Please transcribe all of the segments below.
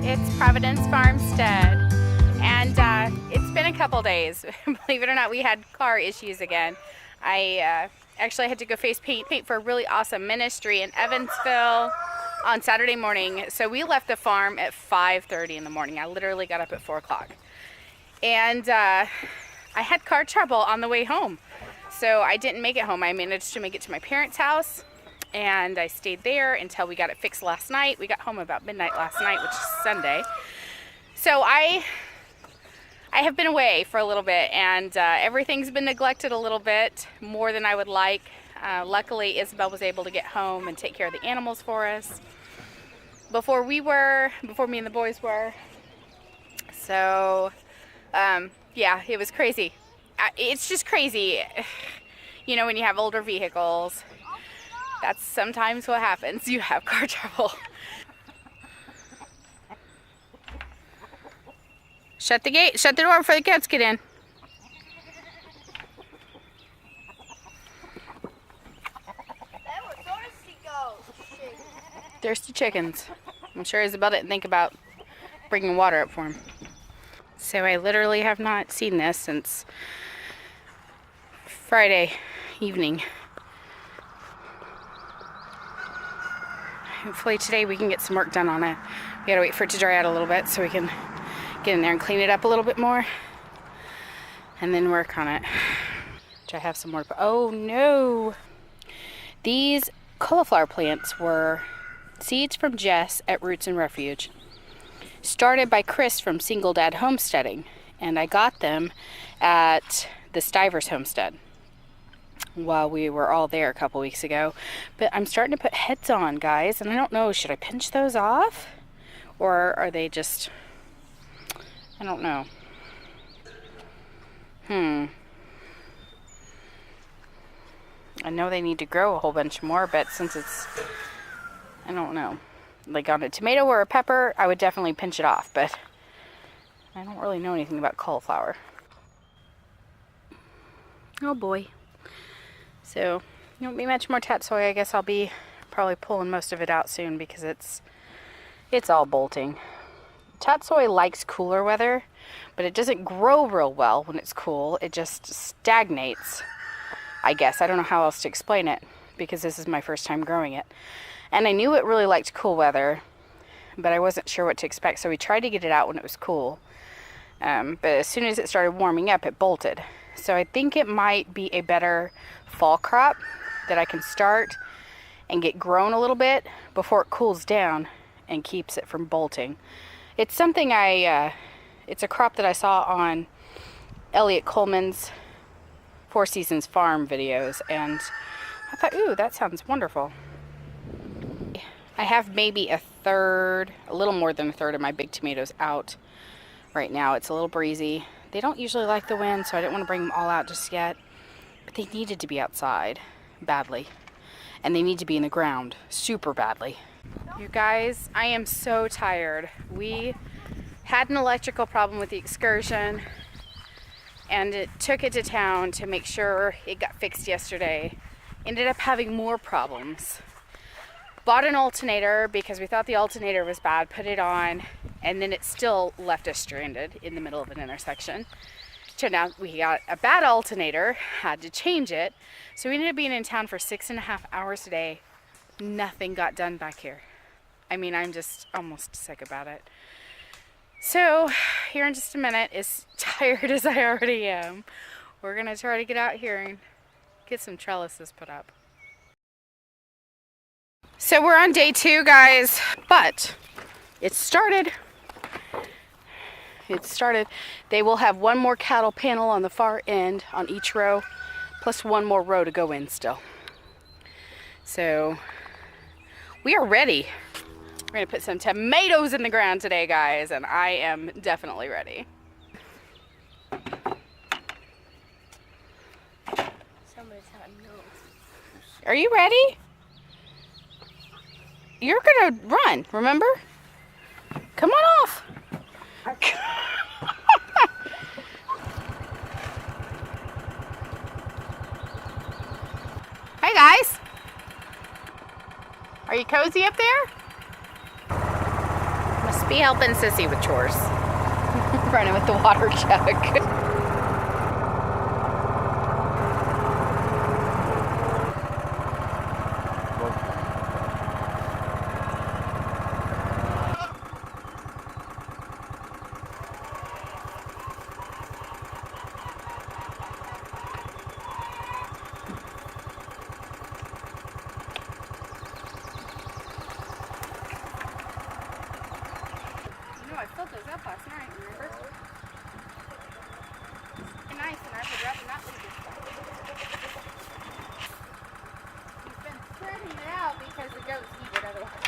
It's Providence Farmstead, and it's been a couple days. Believe it or not, we had car issues again. I actually had to go face paint for a really awesome ministry in Evansville on Saturday morning. So we left the farm at 5:30 in the morning. I literally got up at 4 o'clock. And I had car trouble on the way home. So I didn't make it home. I managed to make it to my parents' house, and I stayed there until we got it fixed last night. We got home about midnight last night, which is Sunday. So I have been away for a little bit, and everything's been neglected a little bit more than I would like. Luckily, Isabel was able to get home and take care of the animals for us before me and the boys were. So, yeah, it was crazy. It's just crazy, you know, when you have older vehicles. That's sometimes what happens. You have car trouble. Shut the gate. Shut the door before the cats get in. Thirsty chickens. I'm sure Isabel didn't think about bringing water up for him. So I literally have not seen this since Friday evening. Hopefully today we can get some work done on it. We gotta wait for it to dry out a little bit so we can get in there and clean it up a little bit more and then work on it. Which I have some more. Oh no! These cauliflower plants were seeds from Jess at Roots and Refuge. Started by Chris from Single Dad Homesteading, and I got them at the Stivers Homestead while we were all there a couple weeks ago. But I'm starting to put heads on, guys, and I don't know, should I pinch those off? Or are they just, I don't know. I know they need to grow a whole bunch more, but since it's, I don't know. Like on a tomato or a pepper, I would definitely pinch it off, but I don't really know anything about cauliflower. Oh boy. So, there won't be much more tatsoi. I guess I'll be probably pulling most of it out soon because it's all bolting. Tatsoi likes cooler weather, but it doesn't grow real well when it's cool. It just stagnates, I guess. I don't know how else to explain it because this is my first time growing it. And I knew it really liked cool weather, but I wasn't sure what to expect, so we tried to get it out when it was cool. But as soon as it started warming up, it bolted. So I think it might be a better fall crop that I can start and get grown a little bit before it cools down and keeps it from bolting. It's something it's a crop that I saw on Elliot Coleman's Four Seasons Farm videos, and I thought, ooh, that sounds wonderful. I have maybe a little more than a third of my big tomatoes out right now. It's a little breezy. They don't usually like the wind, so I didn't want to bring them all out just yet. But they needed to be outside badly. And they need to be in the ground super badly. You guys, I am so tired. We had an electrical problem with the excursion, and it took it to town to make sure it got fixed yesterday. Ended up having more problems. Bought an alternator because we thought the alternator was bad, put it on, and then it still left us stranded in the middle of an intersection. Turned out we got a bad alternator, had to change it, so we ended up being in town for 6.5 hours today. Nothing got done back here. I mean, I'm just almost sick about it. So, here in just a minute, as tired as I already am, we're gonna try to get out here and get some trellises put up. So we're on day 2, guys, but it started. They will have one more cattle panel on the far end on each row, plus one more row to go in still. So we are ready. We're gonna put some tomatoes in the ground today, guys, and I am definitely ready. Are you ready? You're gonna run, remember? Come on off. Hey guys. Are you cozy up there? Must Just be helping Sissy with chores. Running with the water jug. I filled those up last night, remember? It's nice, and I would rather not leave this stuff. We've been spreading it out because the goats eat it otherwise.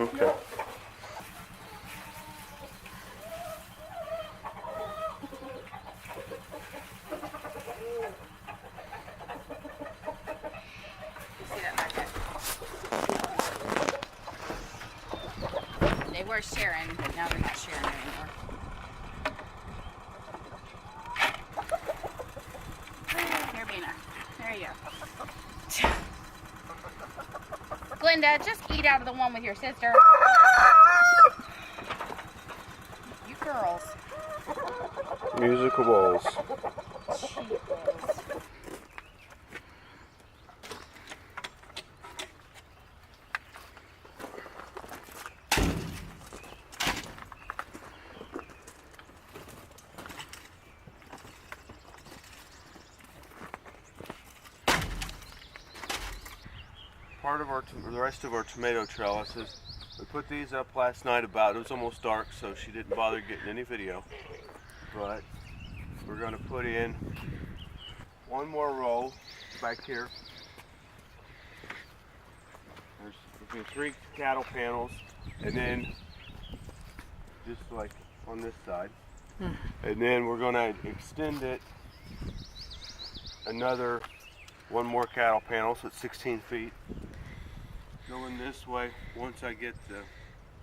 Okay. They were sharing, but now they're not sharing anymore. Here, Bina. There you go. Glenda, just eat out of the one with your sister. You girls. Musical balls. Part of the rest of our tomato trellises. We put these up last night it was almost dark, so she didn't bother getting any video. But we're going to put in one more row back here. There's 3 cattle panels, and then just like on this side. And then we're going to extend it another one more cattle panel, so it's 16 feet. Going this way once I get the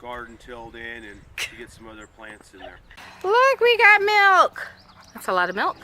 garden tilled in and to get some other plants in there. Look, we got milk. That's a lot of milk.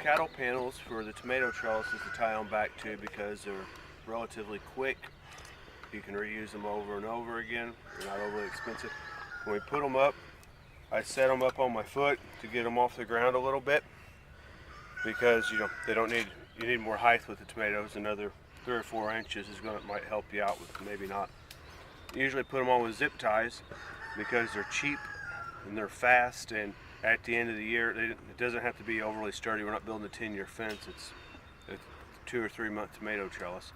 Cattle panels for the tomato trellises to tie on back to because they're relatively quick. You can reuse them over and over again. They're not overly expensive. When we put them up, I set them up on my foot to get them off the ground a little bit, because they don't need, you need more height with the tomatoes. Another 3 or 4 inches might help you out with, maybe not. Usually put them on with zip ties because they're cheap and they're fast, and at the end of the year it doesn't have to be overly sturdy. We're not building a 10-year fence. It's a 2 or 3 month tomato trellis.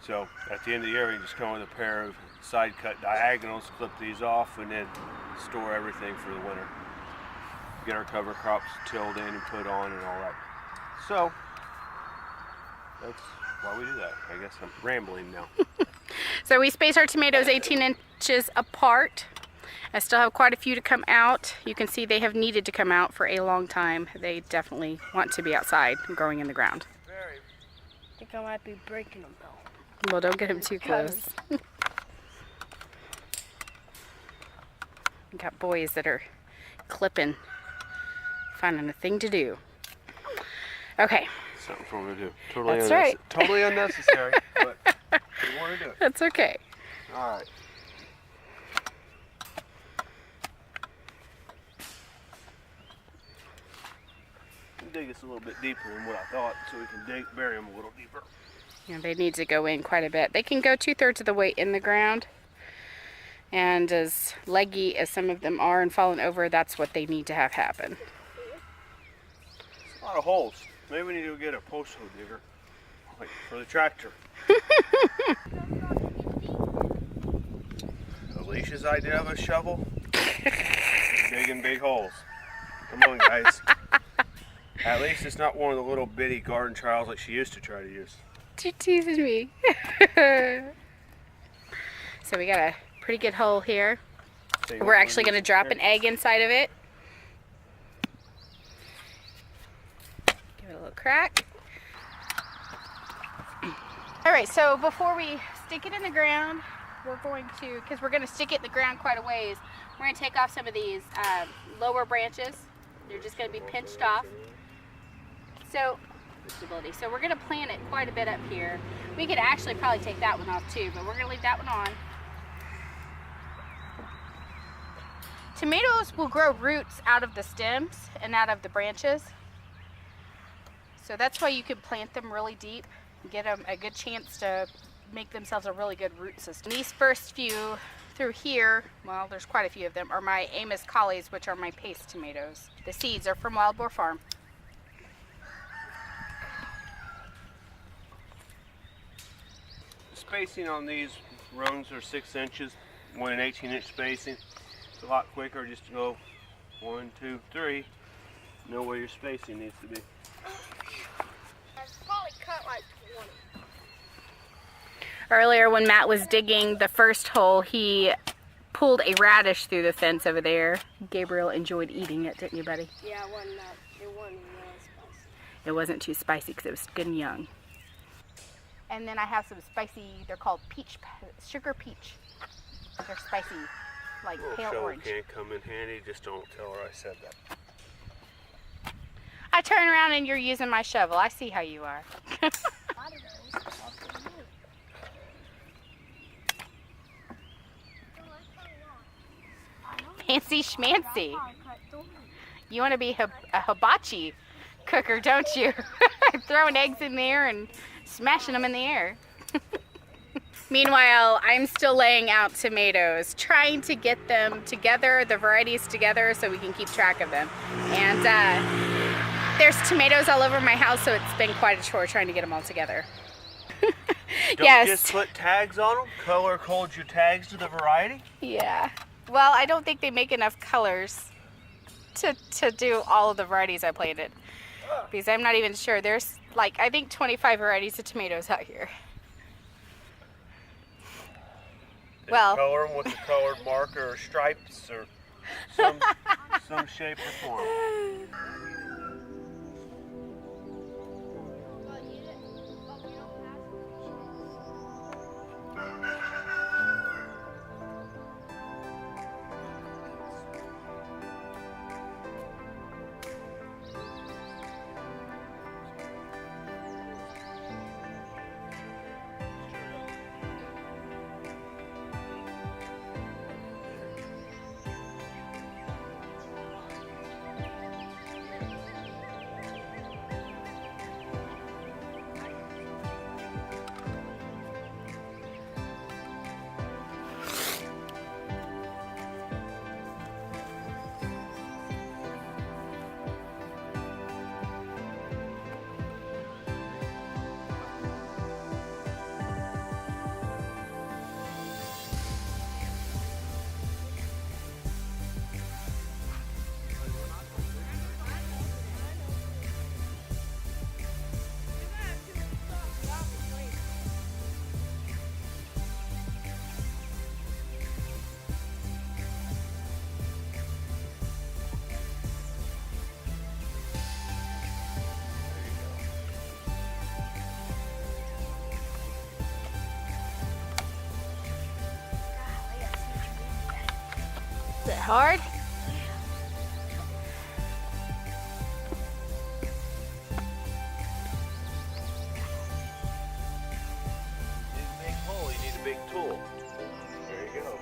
So at the end of the year we can just come with a pair of side cut diagonals, clip these off, and then store everything for the winter. Get our cover crops tilled in and put on and all that. So that's why we do that. I guess I'm rambling now. So we space our tomatoes 18 inches apart. I still have quite a few to come out. You can see they have needed to come out for a long time. They definitely want to be outside and growing in the ground. Very. I think I might be breaking them though. Well, don't get them too close. We got boys that are clipping, finding a thing to do. Okay. Something for me to do. Totally That's right. Totally unnecessary, but we want to do it. That's okay. All right. Dig this a little bit deeper than what I thought, so we can bury them a little deeper. Yeah, they need to go in quite a bit. They can go 2/3 of the way in the ground. And as leggy as some of them are and falling over, that's what they need to have happen. It's a lot of holes. Maybe we need to get a post hole digger, like for the tractor. Alicia's idea of a shovel? Digging big holes. Come on, guys. At least it's not one of the little bitty garden trowels like she used to try to use. You're teasing me. So we got a pretty good hole here. We're actually going to drop an egg inside of it. Give it a little crack. All right, so before we stick it in the ground, we're going to, because we're going to stick it in the ground quite a ways, we're going to take off some of these lower branches. They're just going to be pinched off. So, stability. So we're going to plant it quite a bit up here. We could actually probably take that one off too, but we're going to leave that one on. Tomatoes will grow roots out of the stems and out of the branches. So that's why you can plant them really deep and get them a good chance to make themselves a really good root system. These first few through here, well, there's quite a few of them, are my Amos Collies, which are my paste tomatoes. The seeds are from Wild Boar Farm. Spacing on these rungs are 6 inches, 1 and 18-inch spacing. It's a lot quicker just to go 1, 2, 3. Know where your spacing needs to be. I've probably cut like 20. Earlier when Matt was digging the first hole, he pulled a radish through the fence over there. Gabriel enjoyed eating it, didn't you, buddy? Yeah, it wasn't really spicy. It wasn't too spicy because it was good and young. And then I have some spicy, they're called sugar peach. They're spicy, like pale orange. Can come in handy, just don't tell her I said that. I turn around and you're using my shovel. I see how you are. Fancy schmancy. You want to be a hibachi cooker, don't you? Throwing eggs in there and smashing them in the air. Meanwhile, I'm still laying out tomatoes, trying to get them together, the varieties together, so we can keep track of them. And there's tomatoes all over my house, so it's been quite a chore trying to get them all together. Don't just put tags on them? Color code your tags to the variety? Yeah. Well, I don't think they make enough colors to do all of the varieties I planted. Because I'm not even sure. There's like, I think 25 varieties of tomatoes out here. They Well, color them with a colored marker or stripes or some shape or form. Is it hard? Big hole, you need a big tool. There you go.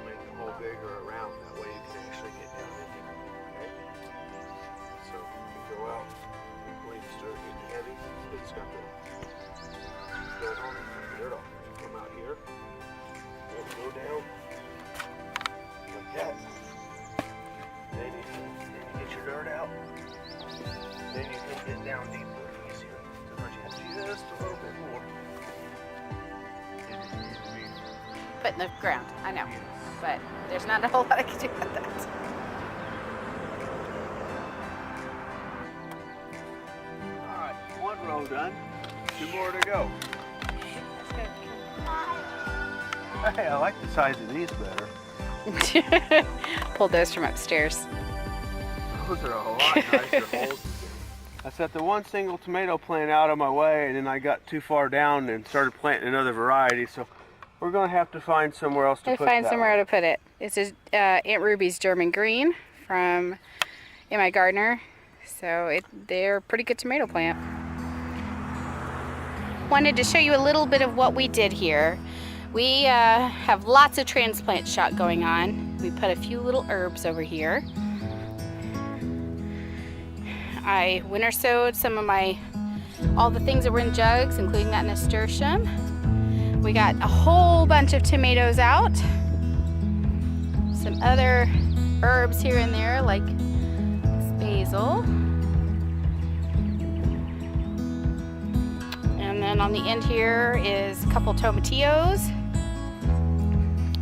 Make the hole bigger around, that way you can actually get down in here. Okay? So you go out, when you start getting heavy, it's got the dirt on it, dirt off. You come out here, and go down like that. Then you get your dirt out. Then you can get down deeper easier. Sometimes you have just a little bit more. Put in the ground, I know. But there's not a whole lot I can do about that. Alright, one row done. 2 more to go. Hey, I like the size of these better. Pulled those from upstairs. Those are a lot nicer holes. I set the one single tomato plant out of my way, and then I got too far down and started planting another variety. So we're going to have to find somewhere else to put that. Find somewhere to put it. It's Aunt Ruby's German Green from M.I. Gardner. So they're a pretty good tomato plant. Wanted to show you a little bit of what we did here. We have lots of transplant shot going on. We put a few little herbs over here. I winter sowed some of all the things that were in jugs, including that nasturtium. We got a whole bunch of tomatoes out. Some other herbs here and there, like this basil. And then on the end here is a couple tomatillos.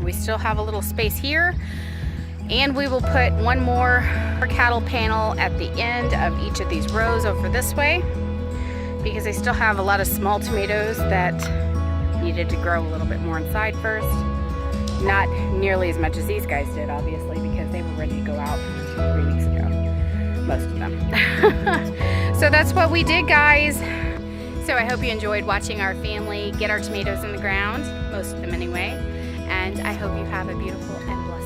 We still have a little space here. And we will put one more cattle panel at the end of each of these rows over this way, because I still have a lot of small tomatoes that needed to grow a little bit more inside first. Not nearly as much as these guys did, obviously, because they were ready to go out 3 weeks ago, most of them. So that's what we did, guys. So I hope you enjoyed watching our family get our tomatoes in the ground, most of them anyway, and I hope you have a beautiful and blessed